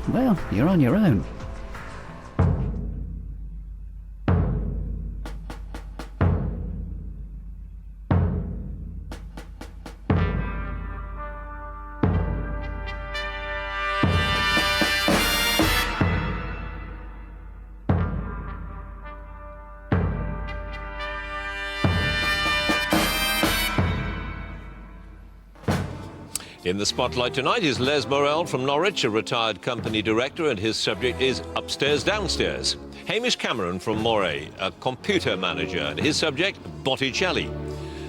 Well, you're on your own. In the spotlight tonight is Les Morel from Norwich, a retired company director, and his subject is Upstairs Downstairs. Hamish Cameron from Moray, a computer manager, and his subject Botticelli.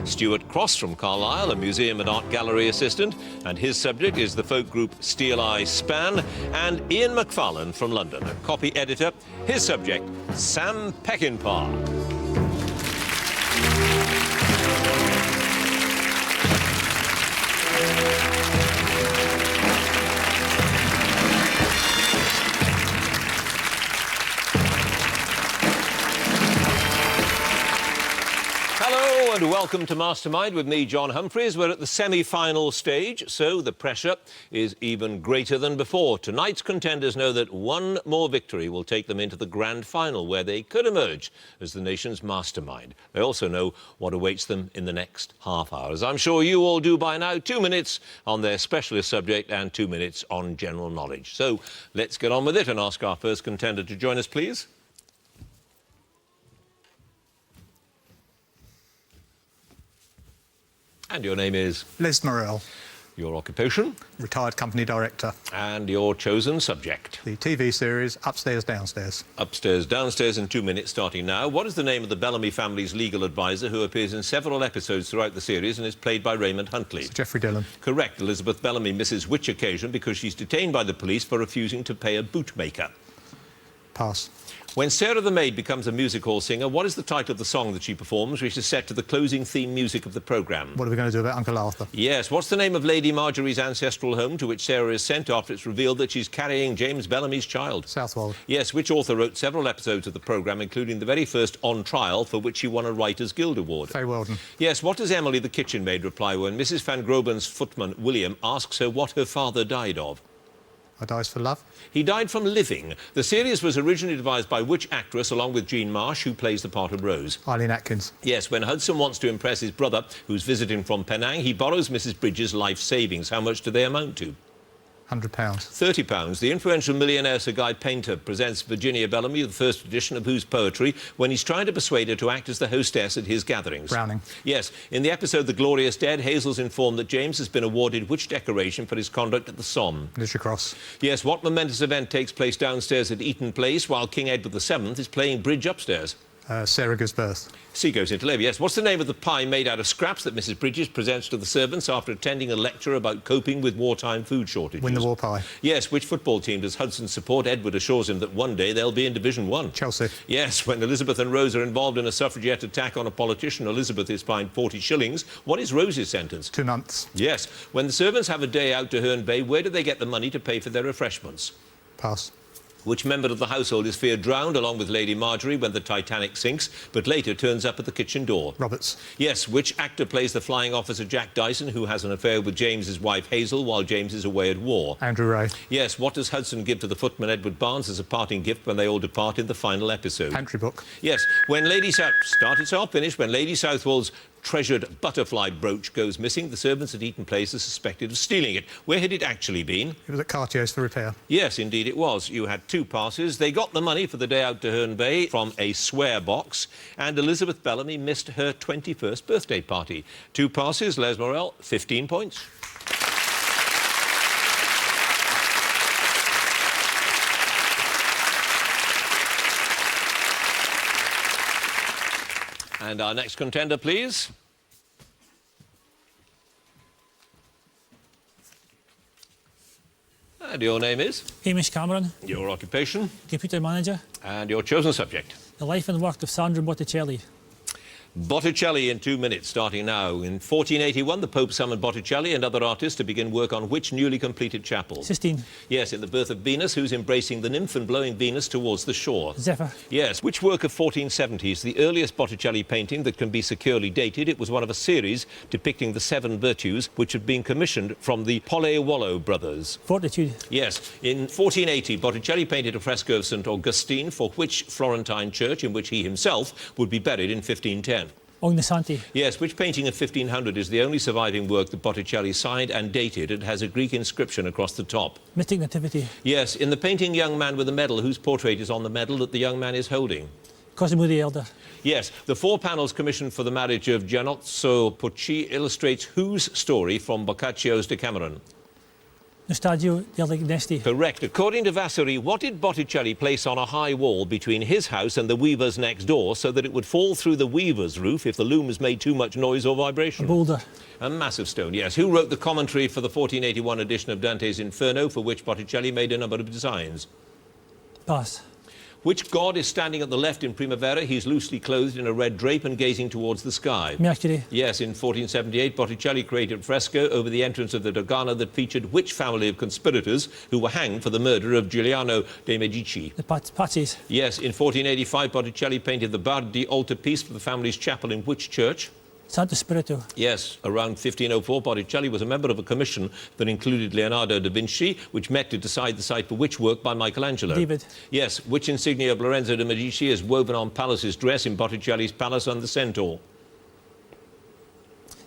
Stuart Cross from Carlisle, a museum and art gallery assistant, and his subject is the folk group Steel Eye Span. And Ian McFarlane from London, a copy editor, his subject Sam Peckinpah. Hello and welcome to Mastermind with me, John Humphreys. We're at the semi-final stage, so the pressure is even greater than before. Tonight's contenders know that one more victory will take them into the grand final, where they could emerge as the nation's mastermind. They also know what awaits them in the next half hour. As I'm sure you all do by now, 2 minutes on their specialist subject and 2 minutes on general knowledge. So let's get on with it and ask our first contender to join us, please. And your name is? Les Morel. Your occupation? Retired company director. And your chosen subject? The TV series Upstairs Downstairs. Upstairs Downstairs in 2 minutes starting now. What is the name of the Bellamy family's legal advisor who appears in several episodes throughout the series and is played by Raymond Huntley? It's Geoffrey Dillon. Correct. Elizabeth Bellamy misses which occasion because she's detained by the police for refusing to pay a bootmaker? Pass. When Sarah the maid becomes a music hall singer, what is the title of the song that she performs, which is set to the closing theme music of the programme? What are we going to do about Uncle Arthur? Yes. What's the name of Lady Marjorie's ancestral home to which Sarah is sent after it's revealed that she's carrying James Bellamy's child? Southwold. Yes. Which author wrote several episodes of the programme, including the very first On Trial, for which she won a Writers' Guild Award? Fay Weldon. Yes. What does Emily the kitchen maid reply when Mrs Van Groben's footman, William, asks her what her father died of? I dies for love. He died from living. The series was originally devised by which actress, along with Jean Marsh, who plays the part of Rose? Eileen Atkins. Yes, when Hudson wants to impress his brother, who's visiting from Penang, he borrows Mrs Bridges' life savings. How much do they amount to? £100. £30. The influential millionaire Sir Guy Painter presents Virginia Bellamy the first edition of Whose Poetry when he's trying to persuade her to act as the hostess at his gatherings. Browning. Yes. In the episode The Glorious Dead, Hazel's informed that James has been awarded which decoration for his conduct at the Somme? Literary Cross. Yes. What momentous event takes place downstairs at Eaton Place while King Edward VII is playing bridge upstairs? Sarah gives birth. Sea goes into labour, yes. What's the name of the pie made out of scraps that Mrs Bridges presents to the servants after attending a lecture about coping with wartime food shortages? Win the war pie. Yes. Which football team does Hudson support? Edward assures him that one day they'll be in Division 1. Chelsea. Yes. When Elizabeth and Rose are involved in a suffragette attack on a politician, Elizabeth is fined 40 shillings. What is Rose's sentence? 2 months. Yes. When the servants have a day out to Herne Bay, where do they get the money to pay for their refreshments? Pass. Which member of the household is feared drowned along with Lady Marjorie when the Titanic sinks, but later turns up at the kitchen door? Roberts. Yes. Which actor plays the flying officer Jack Dyson, who has an affair with James's wife Hazel while James is away at war? Andrew Ray. Yes. What does Hudson give to the footman Edward Barnes as a parting gift when they all depart in the final episode? Pantry book. Yes. When Lady When Lady Southwold's treasured butterfly brooch goes missing, the servants at Eaton Place are suspected of stealing it. Where had it actually been? It was at Cartier's for repair. Yes, indeed it was. You had 2 passes. They got the money for the day out to Herne Bay from a swear box, and Elizabeth Bellamy missed her 21st birthday party. 2 passes, Les Morel, 15 points. And our next contender, please. And your name is? Hamish Cameron. Your occupation? Computer manager. And your chosen subject? The life and work of Sandro Botticelli. Botticelli in 2 minutes, starting now. In 1481, the Pope summoned Botticelli and other artists to begin work on which newly completed chapel? Sistine. Yes, in the birth of Venus, who's embracing the nymph and blowing Venus towards the shore? Zephyr. Yes. Which work of 1470 is the earliest Botticelli painting that can be securely dated? It was one of a series depicting the 7 virtues which had been commissioned from the Pollaiuolo brothers. Fortitude. Yes. In 1480, Botticelli painted a fresco of St. Augustine for which Florentine church in which he himself would be buried in 1510? Ognissanti. Yes, which painting of 1500 is the only surviving work that Botticelli signed and dated and has a Greek inscription across the top? Mystic Nativity. Yes, in the painting Young Man with a Medal, whose portrait is on the medal that the young man is holding? Cosimo the Elder. Yes, the 4 panels commissioned for the marriage of Giannozzo Pucci illustrates whose story from Boccaccio's Decameron? Nostalgio delle Nesti. Correct. According to Vasari, what did Botticelli place on a high wall between his house and the weaver's next door so that it would fall through the weaver's roof if the looms made too much noise or vibration? A boulder. A massive stone, yes. Who wrote the commentary for the 1481 edition of Dante's Inferno, for which Botticelli made a number of designs? Pass. Which god is standing at the left in Primavera? He's loosely clothed in a red drape and gazing towards the sky. Mercury. Yes, in 1478, Botticelli created a fresco over the entrance of the Dogana that featured which family of conspirators who were hanged for the murder of Giuliano de' Medici? The Pazzi's. Yes, in 1485, Botticelli painted the Bardi altarpiece for the family's chapel in which church? Santo Spirito. Yes, around 1504, Botticelli was a member of a commission that included Leonardo da Vinci, which met to decide the site for which work by Michelangelo? David. Yes, which insignia of Lorenzo de' Medici is woven on Pallas's dress in Botticelli's Palace and the Centaur?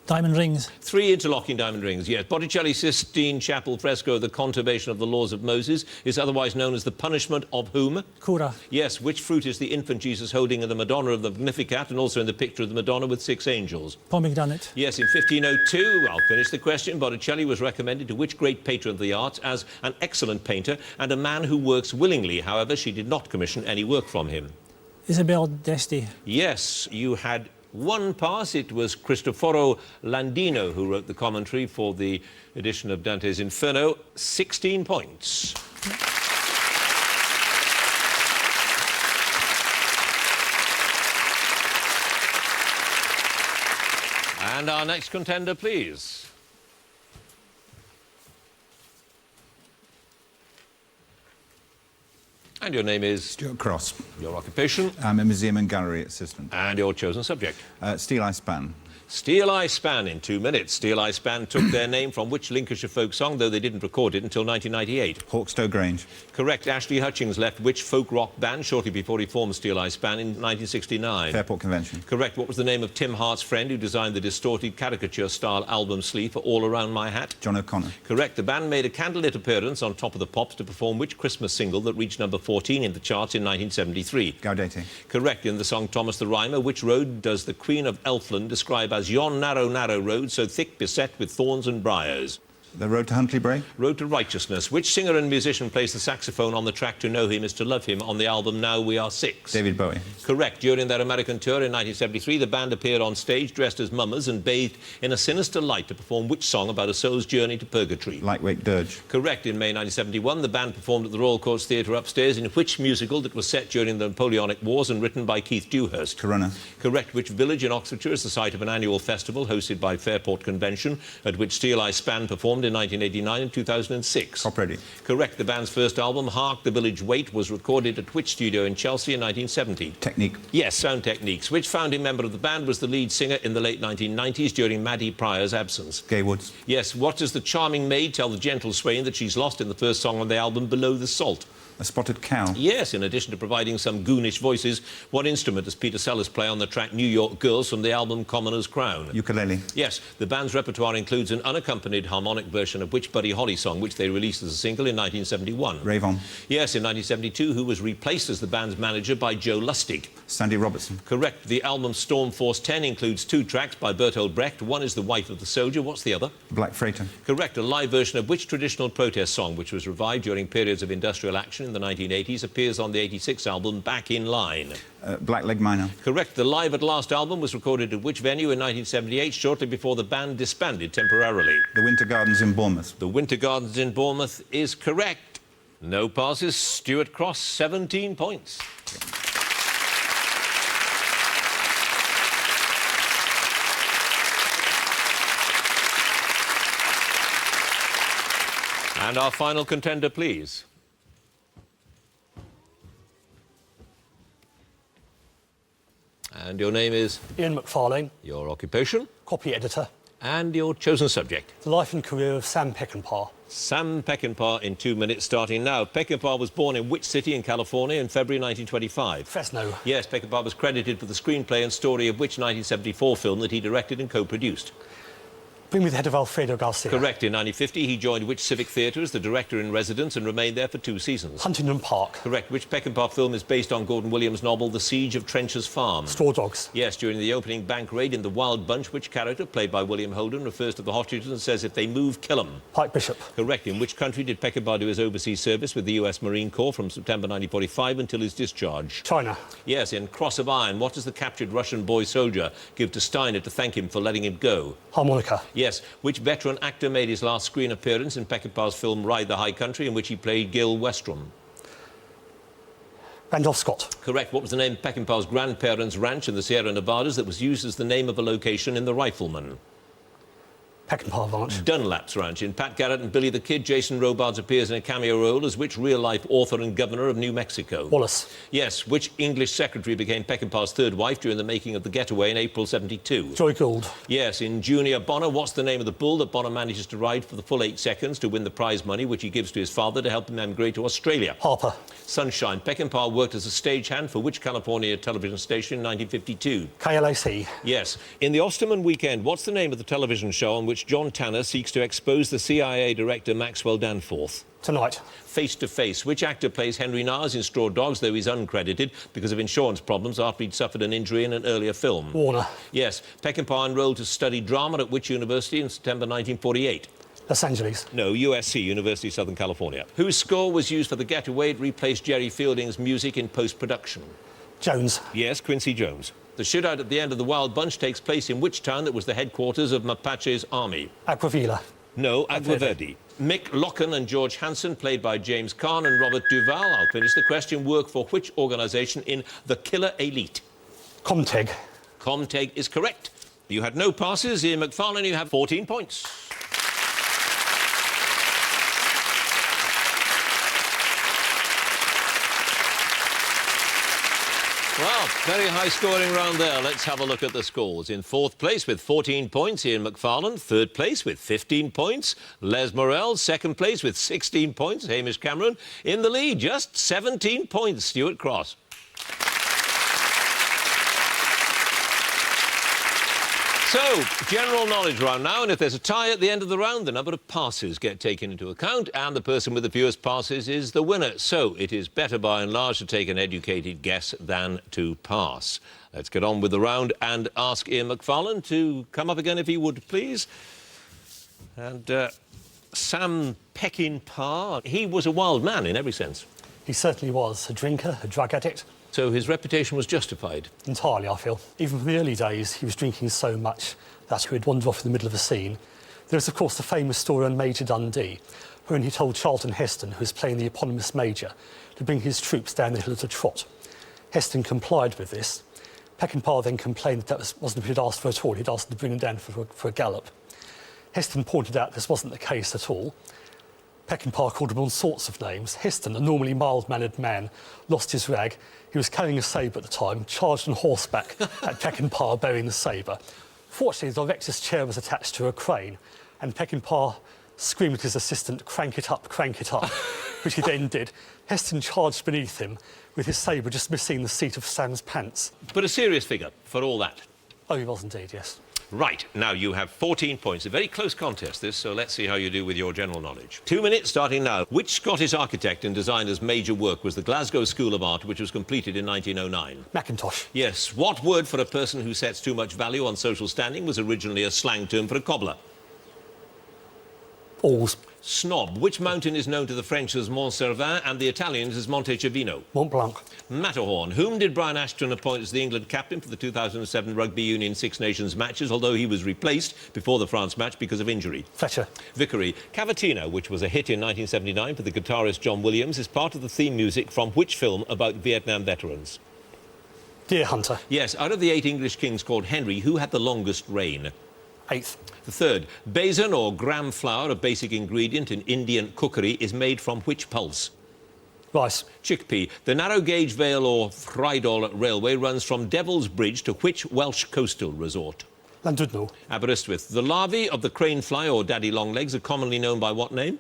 Diamond rings. 3 interlocking diamond rings, yes. Botticelli's Sistine Chapel fresco, The Conturbation of the Laws of Moses, is otherwise known as the punishment of whom? Cura. Yes, which fruit is the infant Jesus holding in the Madonna of the Magnificat and also in the picture of the Madonna with 6 angels? Pomegranate. Yes, in 1502, I'll finish the question, Botticelli was recommended to which great patron of the arts as an excellent painter and a man who works willingly. However, she did not commission any work from him. Isabel d'Este. Yes, you had 1 pass. It was Cristoforo Landino who wrote the commentary for the edition of Dante's Inferno. 16 points. And our next contender, please. And your name is? Stuart Cross. Your occupation? I'm a museum and gallery assistant. And your chosen subject? Steel Eye Span. Steel Eye Span in 2 minutes. Steel Eye Span took their name from which Lincolnshire folk song, though they didn't record it until 1998? Hawkstow Grange. Correct. Ashley Hutchings left which folk rock band shortly before he formed Steel Eye Span in 1969? Fairport Convention. Correct. What was the name of Tim Hart's friend who designed the distorted caricature-style album sleeve for All Around My Hat? John O'Connor. Correct. The band made a candlelit appearance on Top of the Pops to perform which Christmas single that reached number 14 in the charts in 1973? Gaudete. Correct. In the song Thomas the Rhymer, which road does the Queen of Elfland describe as yon narrow road so thick beset with thorns and briars? The Road to Huntley Bray. Road to Righteousness. Which singer and musician plays the saxophone on the track To Know Him Is to Love Him on the album Now We Are Six? David Bowie. Correct. During their American tour in 1973, the band appeared on stage dressed as mummers and bathed in a sinister light to perform which song about a soul's journey to purgatory? Lightweight Dirge. Correct. In May 1971, the band performed at the Royal Courts Theatre upstairs in which musical that was set during the Napoleonic Wars and written by Keith Dewhurst? Corona. Correct. Which village in Oxfordshire is the site of an annual festival hosted by Fairport Convention, at which Steel Eye Span performed in 1989 and 2006? Copready. Correct. The band's first album, Hark the Village Wait, was recorded at which studio in Chelsea in 1970? Technique. Yes, Sound Techniques. Which founding member of the band was the lead singer in the late 1990s during Maddie Pryor's absence? Gay Woods. Yes. What does the charming maid tell the gentle swain that she's lost in the first song on the album, Below the Salt? A Spotted Cow. Yes, in addition to providing some goonish voices, what instrument does Peter Sellers play on the track New York Girls from the album Commoner's Crown? Ukulele. Yes, the band's repertoire includes an unaccompanied harmonic version of which Buddy Holly song, which they released as a single in 1971? Rave On. Yes, in 1972, who was replaced as the band's manager by Joe Lustig? Sandy Robertson. Correct. The album Storm Force 10 includes 2 tracks by Bertolt Brecht. One is The Wife of the Soldier. What's the other? Black Freighter. Correct. A live version of which traditional protest song, which was revived during periods of industrial action in the 1980s, appears on the 86 album Back in Line? Black Leg Miner. Correct. The Live at Last album was recorded at which venue in 1978, shortly before the band disbanded temporarily? The Winter Gardens in Bournemouth. The Winter Gardens in Bournemouth is correct. No passes. Stuart Cross, 17 points. And our final contender, please. And your name is? Ian McFarlane, Your occupation? copy editor. And your chosen subject? The life and career of Sam Peckinpah. Sam Peckinpah in 2 minutes, starting now. Peckinpah was born in which city in California in February 1925? Fresno. Yes, Peckinpah was credited for the screenplay and story of which 1974 film that he directed and co-produced? Bring me the head of Alfredo Garcia. Correct. In 1950, he joined which civic theatre as the director in residence and remained there for 2 seasons? Huntington Park. Correct. Which Peckinpah film is based on Gordon Williams' novel The Siege of Trench's Farm? Straw Dogs. Yes, during the opening bank raid in The Wild Bunch, which character, played by William Holden, refers to the hostages and says, if they move, kill them? Pike Bishop. Correct. In which country did Peckinpah do his overseas service with the US Marine Corps from September 1945 until his discharge? China. Yes, in Cross of Iron, what does the captured Russian boy soldier give to Steiner to thank him for letting him go? Harmonica. Yes. Which veteran actor made his last screen appearance in Peckinpah's film Ride the High Country, in which he played Gil Westrom? Randolph Scott. Correct. What was the name of Peckinpah's grandparents' ranch in the Sierra Nevadas that was used as the name of a location in The Rifleman? Peckinpah Ranch. Dunlap's Ranch. In Pat Garrett and Billy the Kid, Jason Robards appears in a cameo role as which real-life author and governor of New Mexico? Wallace. Yes. Which English secretary became Peckinpah's third wife during the making of The Getaway in April 72? Joy Gould. Yes. In Junior Bonner, what's the name of the bull that Bonner manages to ride for the full 8 seconds to win the prize money, which he gives to his father to help him emigrate to Australia? Harper. Sunshine. Peckinpah worked as a stagehand for which California television station in 1952? KLAC. Yes. In the Osterman Weekend, what's the name of the television show on which John Tanner seeks to expose the CIA director Maxwell Danforth? Tonight. Face to Face. Which actor plays Henry Nars in Straw Dogs, though he's uncredited because of insurance problems after he'd suffered an injury in an earlier film? Warner. Yes. Peckinpah enrolled to study drama at which university in September 1948? Los Angeles. No, USC, University of Southern California. Whose score was used for The Getaway? It replaced Jerry Fielding's music in post-production. Jones. Yes, Quincy Jones. The shootout at the end of The Wild Bunch takes place in which town that was the headquarters of Mapache's army? Aquavila. No, Agua Verde. Mick Locken and George Hansen, played by James Caan and Robert Duvall. I'll finish the question. Work for which organisation in The Killer Elite? Comteg. Comteg is correct. You had no passes. Ian McFarlane, you have 14 points. Well, very high scoring round there. Let's have a look at the scores. In 4th place with 14 points, Ian McFarlane. 3rd place with 15 points, Les Morel. 2nd place with 16 points, Hamish Cameron. In the lead, just 17 points, Stuart Cross. So, general knowledge round now, and if there's a tie at the end of the round, the number of passes get taken into account, and the person with the fewest passes is the winner. So, it is better by and large to take an educated guess than to pass. Let's get on with the round and ask Ian McFarlane to come up again if he would, please. And Sam Peckinpah, he was a wild man in every sense. He certainly was. A drinker, a drug addict. So his reputation was justified. Entirely, I feel. Even from the early days, he was drinking so much that he would wander off in the middle of a scene. There is, of course, the famous story on Major Dundee, when he told Charlton Heston, who was playing the eponymous Major, to bring his troops down the hill at a trot. Heston complied with this. Peckinpah then complained that wasn't what he'd asked for at all. He'd asked him to bring him down for a gallop. Heston pointed out this wasn't the case at all. Peckinpah called him all sorts of names. Heston, a normally mild-mannered man, lost his rag. He was carrying a sabre at the time, charged on horseback at Peckinpah bearing the sabre. Fortunately, the director's chair was attached to a crane, and Peckinpah screamed at his assistant, crank it up, which he then did. Heston charged beneath him with his sabre just missing the seat of Sam's pants. But a serious figure for all that. Oh, he was indeed, yes. Right, now you have 14 points. A very close contest, this, so let's see how you do with your general knowledge. 2 minutes starting now. Which Scottish architect and designer's major work was the Glasgow School of Art, which was completed in 1909? Macintosh. Yes. What word for a person who sets too much value on social standing was originally a slang term for a cobbler? Alls. Snob. Which mountain is known to the French as Mont Cervin and the Italians as Monte Cevino? Mont Blanc. Matterhorn. Whom did Brian Ashton appoint as the England captain for the 2007 Rugby Union Six Nations matches, although he was replaced before the France match because of injury? Fletcher. Vickery. Cavatina, which was a hit in 1979 for the guitarist John Williams, is part of the theme music from which film about Vietnam veterans? Deer Hunter. Yes, out of the 8 English kings called Henry, who had the longest reign? 8th. The third, besan or gram flour, a basic ingredient in Indian cookery, is made from which pulse? Rice. Chickpea. The narrow gauge Vale or Rheidol railway runs from Devil's Bridge to which Welsh coastal resort? Llandudno. Aberystwyth. The larvae of the crane fly or daddy longlegs are commonly known by what name?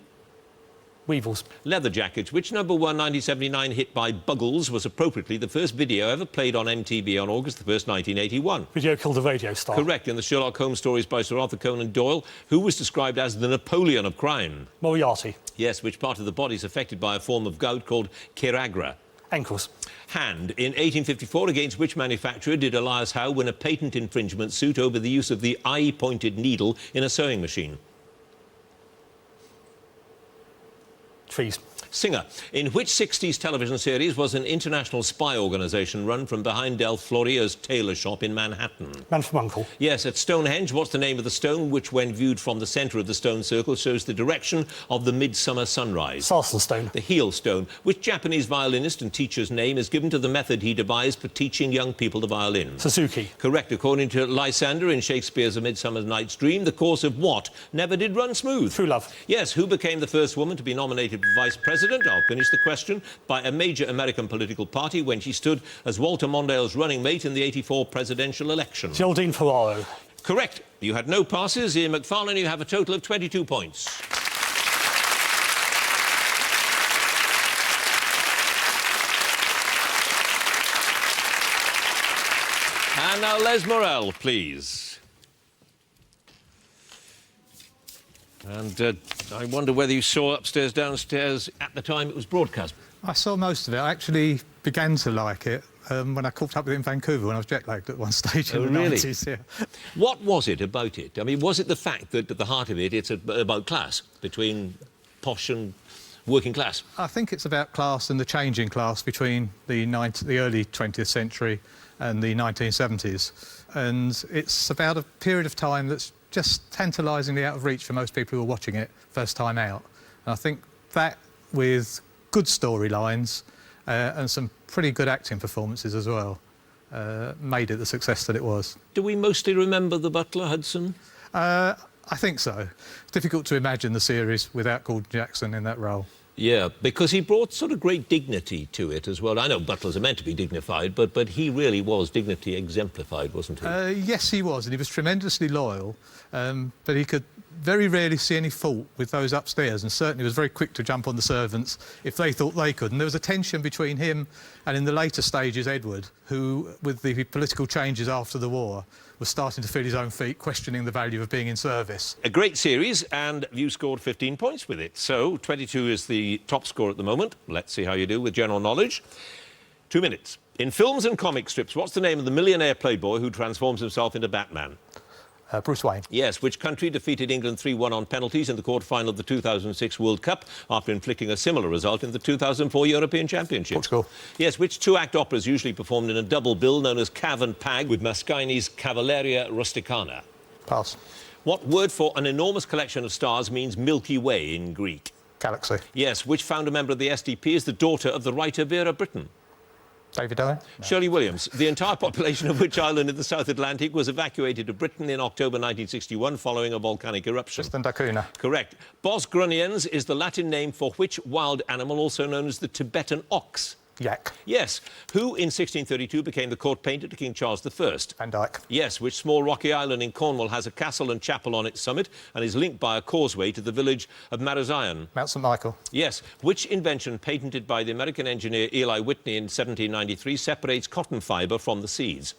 Weevils. Leather Jackets, which number one 1979 hit by Buggles was appropriately the first video ever played on MTV on August 1st, 1981. Video killed the radio star. Correct. In the Sherlock Holmes stories by Sir Arthur Conan Doyle, who was described as the Napoleon of crime? Moriarty. Yes, which part of the body is affected by a form of gout called chiragra? Ankles. Hand. In 1854, against which manufacturer did Elias Howe win a patent infringement suit over the use of the eye-pointed needle in a sewing machine? Trees. Singer. In which 60s television series was an international spy organisation run from behind Del Florio's tailor shop in Manhattan? Man from Uncle. Yes, at Stonehenge, what's the name of the stone which, when viewed from the centre of the stone circle, shows the direction of the midsummer sunrise? Sarsen stone. The heel stone. Which Japanese violinist and teacher's name is given to the method he devised for teaching young people the violin? Suzuki. Correct. According to Lysander in Shakespeare's A Midsummer Night's Dream, the course of what never did run smooth? True love. Yes. Who became the first woman to be nominated for vice president? I'll finish the question. By a major American political party when she stood as Walter Mondale's running mate in the 84 presidential election? Geraldine Ferraro. Correct. You had no passes. Ian McFarlane, you have a total of 22 points. And now Les Morel, please. And I wonder whether you saw Upstairs, Downstairs at the time it was broadcast. I saw most of it. I actually began to like it when I caught up with it in Vancouver when I was jet-lagged at one stage in the really? 90s. Yeah. What was it about it? I mean, was it the fact that at the heart of it, it's about class, between posh and working class? I think it's about class and the changing class between the early 20th century and the 1970s. And it's about a period of time that's just tantalisingly out of reach for most people who are watching it first time out. And I think that, with good storylines and some pretty good acting performances as well, made it the success that it was. Do we mostly remember the butler, Hudson? I think so. It's difficult to imagine the series without Gordon Jackson in that role. Yeah, because he brought sort of great dignity to it as well. I know butlers are meant to be dignified, but he really was dignity exemplified, wasn't he? Yes, he was, and he was tremendously loyal, but he could very rarely see any fault with those upstairs, and certainly was very quick to jump on the servants if they thought they could. And there was a tension between him and, in the later stages, Edward, who, with the political changes after the war, was starting to feel his own feet, questioning the value of being in service. A great series, and you scored 15 points with it. So 22 is the top score at the moment. Let's see how you do with general knowledge. 2 minutes. In films and comic strips, what's the name of the millionaire playboy who transforms himself into Batman? Bruce Wayne. Yes. Which country defeated England 3-1 on penalties in the quarter-final of the 2006 World Cup after inflicting a similar result in the 2004 European Championship? Portugal. Yes. Which two-act opera is usually performed in a double bill known as Cav and Pag with Mascagni's Cavalleria Rusticana? Pass. What word for an enormous collection of stars means Milky Way in Greek? Galaxy. Yes. Which founder member of the SDP is the daughter of the writer Vera Brittain? David Owen. No. Shirley Williams. The entire population of which island in the South Atlantic was evacuated to Britain in October 1961 following a volcanic eruption? Tristan da Cunha. Correct. Bos gruniens is the Latin name for which wild animal also known as the Tibetan ox? Yak. Yes. Who in 1632 became the court painter to King Charles I? Van Dyke. Yes. Which small rocky island in Cornwall has a castle and chapel on its summit and is linked by a causeway to the village of Marazion? Mount St Michael. Yes. Which invention patented by the American engineer Eli Whitney in 1793 separates cotton fibre from the seeds?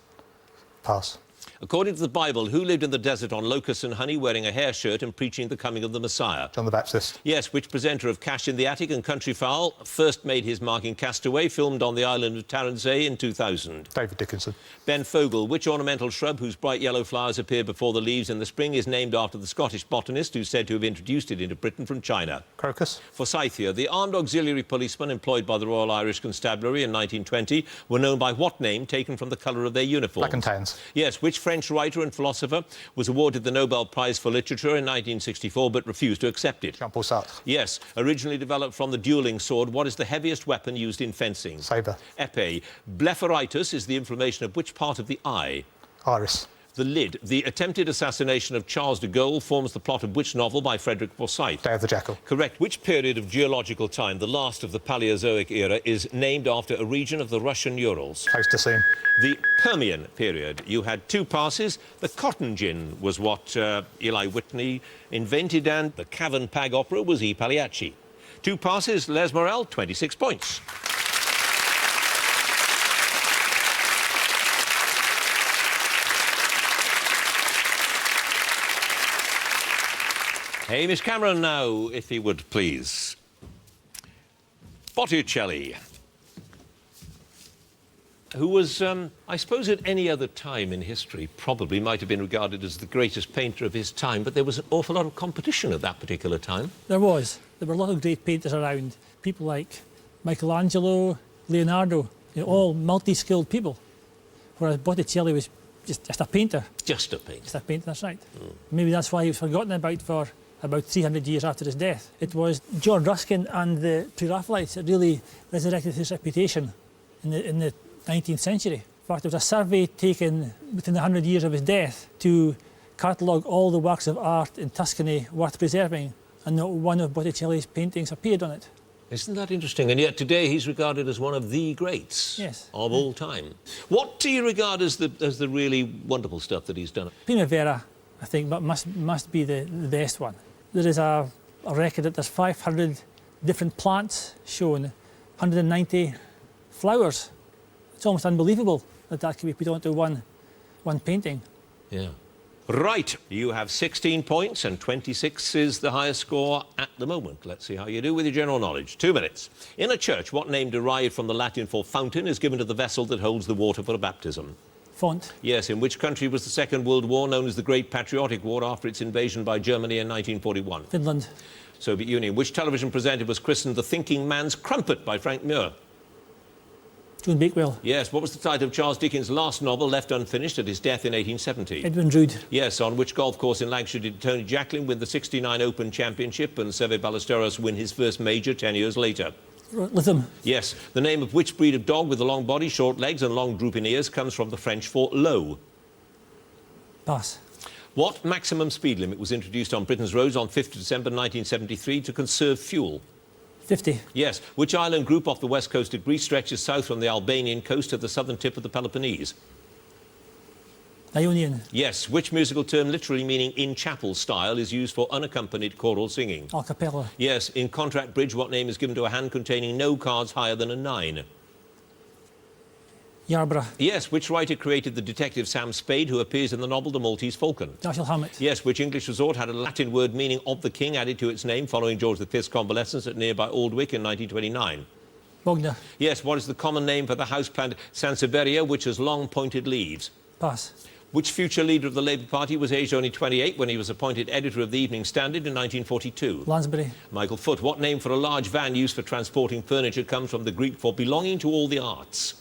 Pass. According to the Bible, who lived in the desert on locusts and honey wearing a hair shirt and preaching the coming of the Messiah? John the Baptist. Yes. Which presenter of Cash in the Attic and Countryfowl first made his mark in Castaway, filmed on the island of Taronsay in 2000? David Dickinson. Ben Fogle. Which ornamental shrub whose bright yellow flowers appear before the leaves in the spring is named after the Scottish botanist who's said to have introduced it into Britain from China? Crocus. Forsythia. The armed auxiliary policemen employed by the Royal Irish Constabulary in 1920 were known by what name taken from the colour of their uniforms? Black and Tans. Yes. Which French writer and philosopher was awarded the Nobel Prize for Literature in 1964 but refused to accept it? Jean-Paul Sartre. Yes. Originally developed from the dueling sword, what is the heaviest weapon used in fencing? Sabre. Epee. Blepharitis is the inflammation of which part of the eye? Iris. The Lid. The attempted assassination of Charles de Gaulle forms the plot of which novel by Frederick Forsyth? Day of the Jackal. Correct. Which period of geological time, the last of the Paleozoic era, is named after a region of the Russian Urals? Pleistocene. The Permian period. You had 2 passes. The cotton gin was what Eli Whitney invented, and the Cavern Pag opera was E. Pagliacci. 2 passes. Les Morel, 26 points. Hamish Cameron now, if he would please. Botticelli, who was, I suppose at any other time in history, probably might have been regarded as the greatest painter of his time, but there was an awful lot of competition at that particular time. There was. There were a lot of great painters around. People like Michelangelo, Leonardo, you know, all multi-skilled people. Whereas Botticelli was just a painter. Just a painter. Just a painter, that's right. Maybe that's why he was forgotten about for about 300 years after his death. It was John Ruskin and the Pre-Raphaelites that really resurrected his reputation in the 19th century. In fact, there was a survey taken within the 100 years of his death to catalogue all the works of art in Tuscany worth preserving, and not one of Botticelli's paintings appeared on it. Isn't that interesting? And yet today he's regarded as one of the greats of all time. What do you regard as the really wonderful stuff that he's done? Primavera, I think, but must be the best one. There is a record that there's 500 different plants shown, 190 flowers. It's almost unbelievable that can be put onto one painting. Yeah. Right, you have 16 points and 26 is the highest score at the moment. Let's see how you do with your general knowledge. 2 minutes. In a church, what name derived from the Latin for fountain is given to the vessel that holds the water for a baptism? Font. Yes, in which country was the Second World War known as the Great Patriotic War after its invasion by Germany in 1941? Finland. Soviet Union. Which television presenter was christened The Thinking Man's Crumpet by Frank Muir? John Bakewell. Yes, what was the title of Charles Dickens' last novel left unfinished at his death in 1870? Edwin Drood. Yes, on which golf course in Lancashire did Tony Jacklin win the '69 Open Championship and Seve Ballesteros win his first major 10 years later? Lytham. Yes, the name of which breed of dog with a long body, short legs and long drooping ears comes from the French for low? Pass. What maximum speed limit was introduced on Britain's roads on 5th of December 1973 to conserve fuel? 50. Yes. Which island group off the west coast of Greece stretches south from the Albanian coast to the southern tip of the Peloponnese? Ionian. Yes. Which musical term literally meaning in chapel style is used for unaccompanied choral singing? A cappella. Yes. In contract bridge, what name is given to a hand containing no cards higher than a 9? Yarborough. Yes. Which writer created the detective Sam Spade, who appears in the novel The Maltese Falcon? Dashiell Hammett. Yes. Which English resort had a Latin word meaning of the king added to its name following George V's convalescence at nearby Aldwick in 1929? Bognor. Yes. What is the common name for the houseplant Sansevieria, which has long pointed leaves? Pass. Which future leader of the Labour Party was aged only 28 when he was appointed editor of the Evening Standard in 1942? Lansbury. Michael Foot. What name for a large van used for transporting furniture comes from the Greek for belonging to all the arts?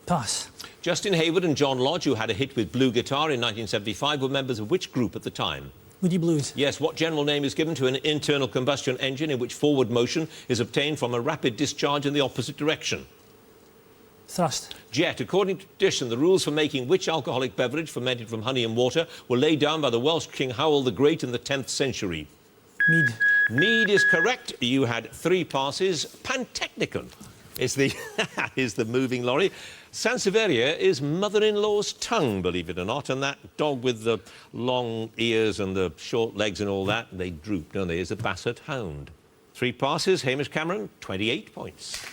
Pass. Justin Hayward and John Lodge, who had a hit with Blue Guitar in 1975, were members of which group at the time? Moody Blues. Yes. What general name is given to an internal combustion engine in which forward motion is obtained from a rapid discharge in the opposite direction? Thrust. Jet. According to tradition, the rules for making which alcoholic beverage fermented from honey and water were laid down by the Welsh King Howell the Great in the 10th century? Mead. Mead is correct. You had 3 passes. Pantechnicon is the moving lorry. Sansevieria is mother-in-law's tongue, believe it or not, and that dog with the long ears and the short legs and all that, they droop, don't they, is a Basset hound. 3 passes. Hamish Cameron, 28 points.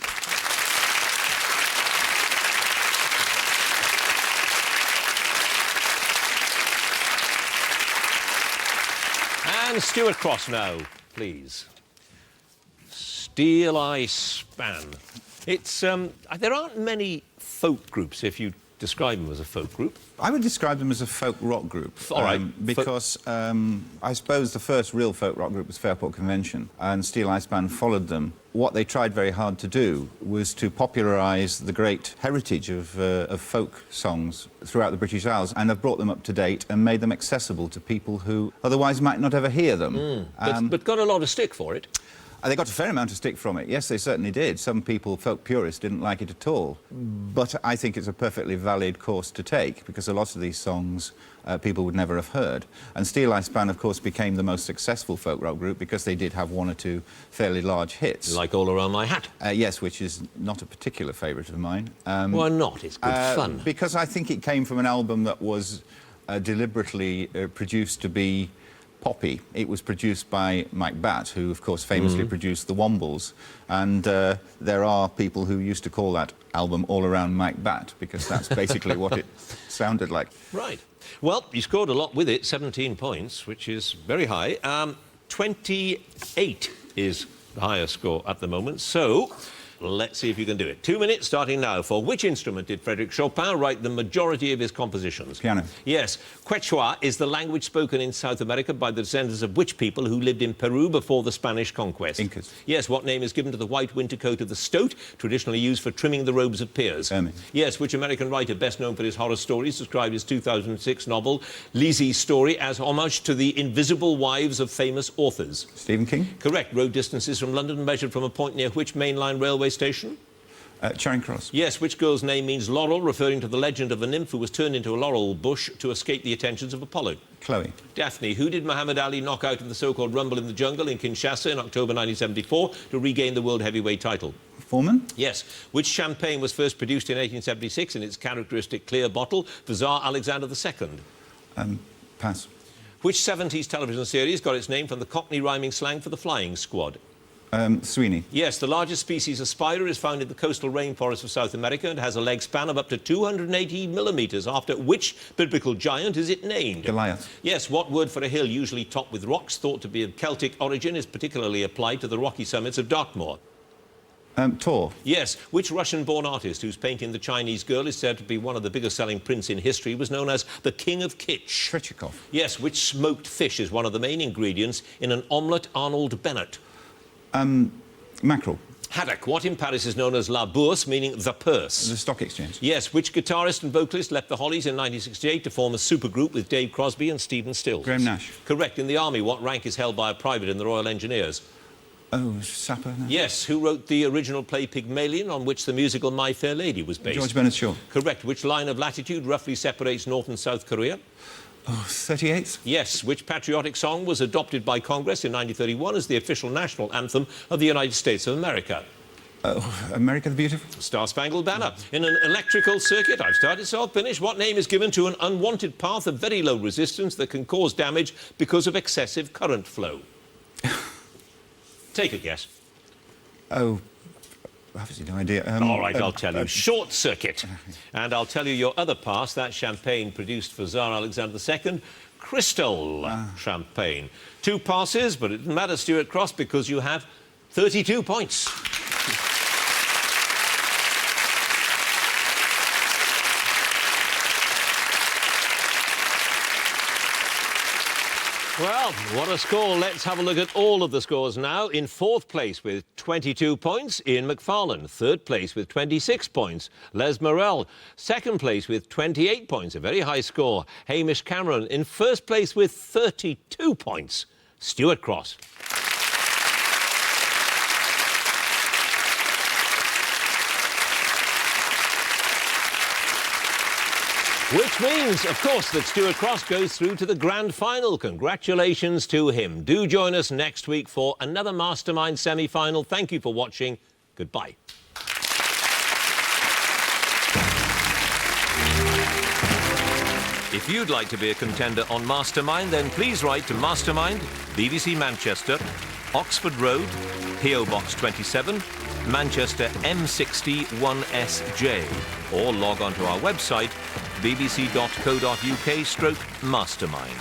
And Stuart Cross now, please. Steel Eye Span. It's there aren't many folk groups if you describe them as a folk group. I would describe them as a folk rock group. All right. Because I suppose the first real folk rock group was Fairport Convention, and Steel Eye Span followed them. What they tried very hard to do was to popularise the great heritage of folk songs throughout the British Isles, and have brought them up to date and made them accessible to people who otherwise might not ever hear them. But got a lot of stick for it. They got a fair amount of stick from it. Yes, they certainly did. Some people, folk purists, didn't like it at all. But I think it's a perfectly valid course to take, because a lot of these songs people would never have heard. And Steel Ice Band, of course, became the most successful folk rock group because they did have one or two fairly large hits. Like All Around My Hat. Yes, which is not a particular favourite of mine. Why not? It's good fun. Because I think it came from an album that was deliberately produced to be poppy. It was produced by Mike Batt, who, of course, famously produced the Wombles. And there are people who used to call that album All Around Mike Batt, because that's basically what it sounded like. Right. Well, you scored a lot with it, 17 points, which is very high. 28 is the highest score at the moment. So let's see if you can do it. 2 minutes starting now. For which instrument did Frédéric Chopin write the majority of his compositions? Piano. Yes. Quechua is the language spoken in South America by the descendants of which people who lived in Peru before the Spanish conquest? Incas. Yes. What name is given to the white winter coat of the stoat, traditionally used for trimming the robes of peers? Ermine. Yes. Which American writer, best known for his horror stories, described his 2006 novel Lizzie's Story as homage to the invisible wives of famous authors? Stephen King. Correct. Road distances from London measured from a point near which mainline railway station? Charing Cross. Yes. Which girl's name means laurel, referring to the legend of a nymph who was turned into a laurel bush to escape the attentions of Apollo? Chloe. Daphne. Who did Muhammad Ali knock out in the so-called Rumble in the Jungle in Kinshasa in October 1974 to regain the world heavyweight title? Foreman. Yes. Which champagne was first produced in 1876 in its characteristic clear bottle for Tsar Alexander II? Pass. Which 70s television series got its name from the Cockney rhyming slang for the flying squad? Sweeney. Yes, the largest species of spider is found in the coastal rainforests of South America and has a leg span of up to 280 millimetres. After which biblical giant is it named? Goliath. Yes, what word for a hill usually topped with rocks thought to be of Celtic origin is particularly applied to the rocky summits of Dartmoor? Tor. Yes, which Russian-born artist whose painting The Chinese Girl is said to be one of the biggest-selling prints in history was known as the King of Kitsch? Tretyakov. Yes, which smoked fish is one of the main ingredients in an omelette Arnold Bennett? Mackerel. Haddock. What in Paris is known as La Bourse, meaning the purse? The Stock Exchange. Yes. Which guitarist and vocalist left the Hollies in 1968 to form a supergroup with Dave Crosby and Stephen Stills? Graham Nash. Correct. In the Army, what rank is held by a private in the Royal Engineers? Oh, Sapper. No. Yes. Who wrote the original play Pygmalion, on which the musical My Fair Lady was based? George Bernard Shaw. Correct. Which line of latitude roughly separates North and South Korea? Oh, 38th. Yes. Which patriotic song was adopted by Congress in 1931 as the official national anthem of the United States of America? America the Beautiful. Star-Spangled Banner. In an electrical circuit, I've started, so I'll finish. What name is given to an unwanted path of very low resistance that can cause damage because of excessive current flow? Take a guess. Oh, I've absolutely no idea. All right, I'll tell you. Short circuit. And I'll tell you your other pass, that champagne produced for Tsar Alexander II, Crystal champagne. 2 passes, but it doesn't matter, Stuart Cross, because you have 32 points. Well, what a score. Let's have a look at all of the scores now. In 4th place with 22 points, Ian McFarlane. 3rd place with 26 points, Les Morel. 2nd place with 28 points, a very high score, Hamish Cameron. In 1st place with 32 points, Stuart Cross. Which means, of course, that Stuart Cross goes through to the grand final. Congratulations to him. Do join us next week for another Mastermind semi-final. Thank you for watching. Goodbye. If you'd like to be a contender on Mastermind, then please write to Mastermind, BBC Manchester, Oxford Road, PO Box 27, Manchester M60 1SJ, or log on to our website bbc.co.uk/mastermind.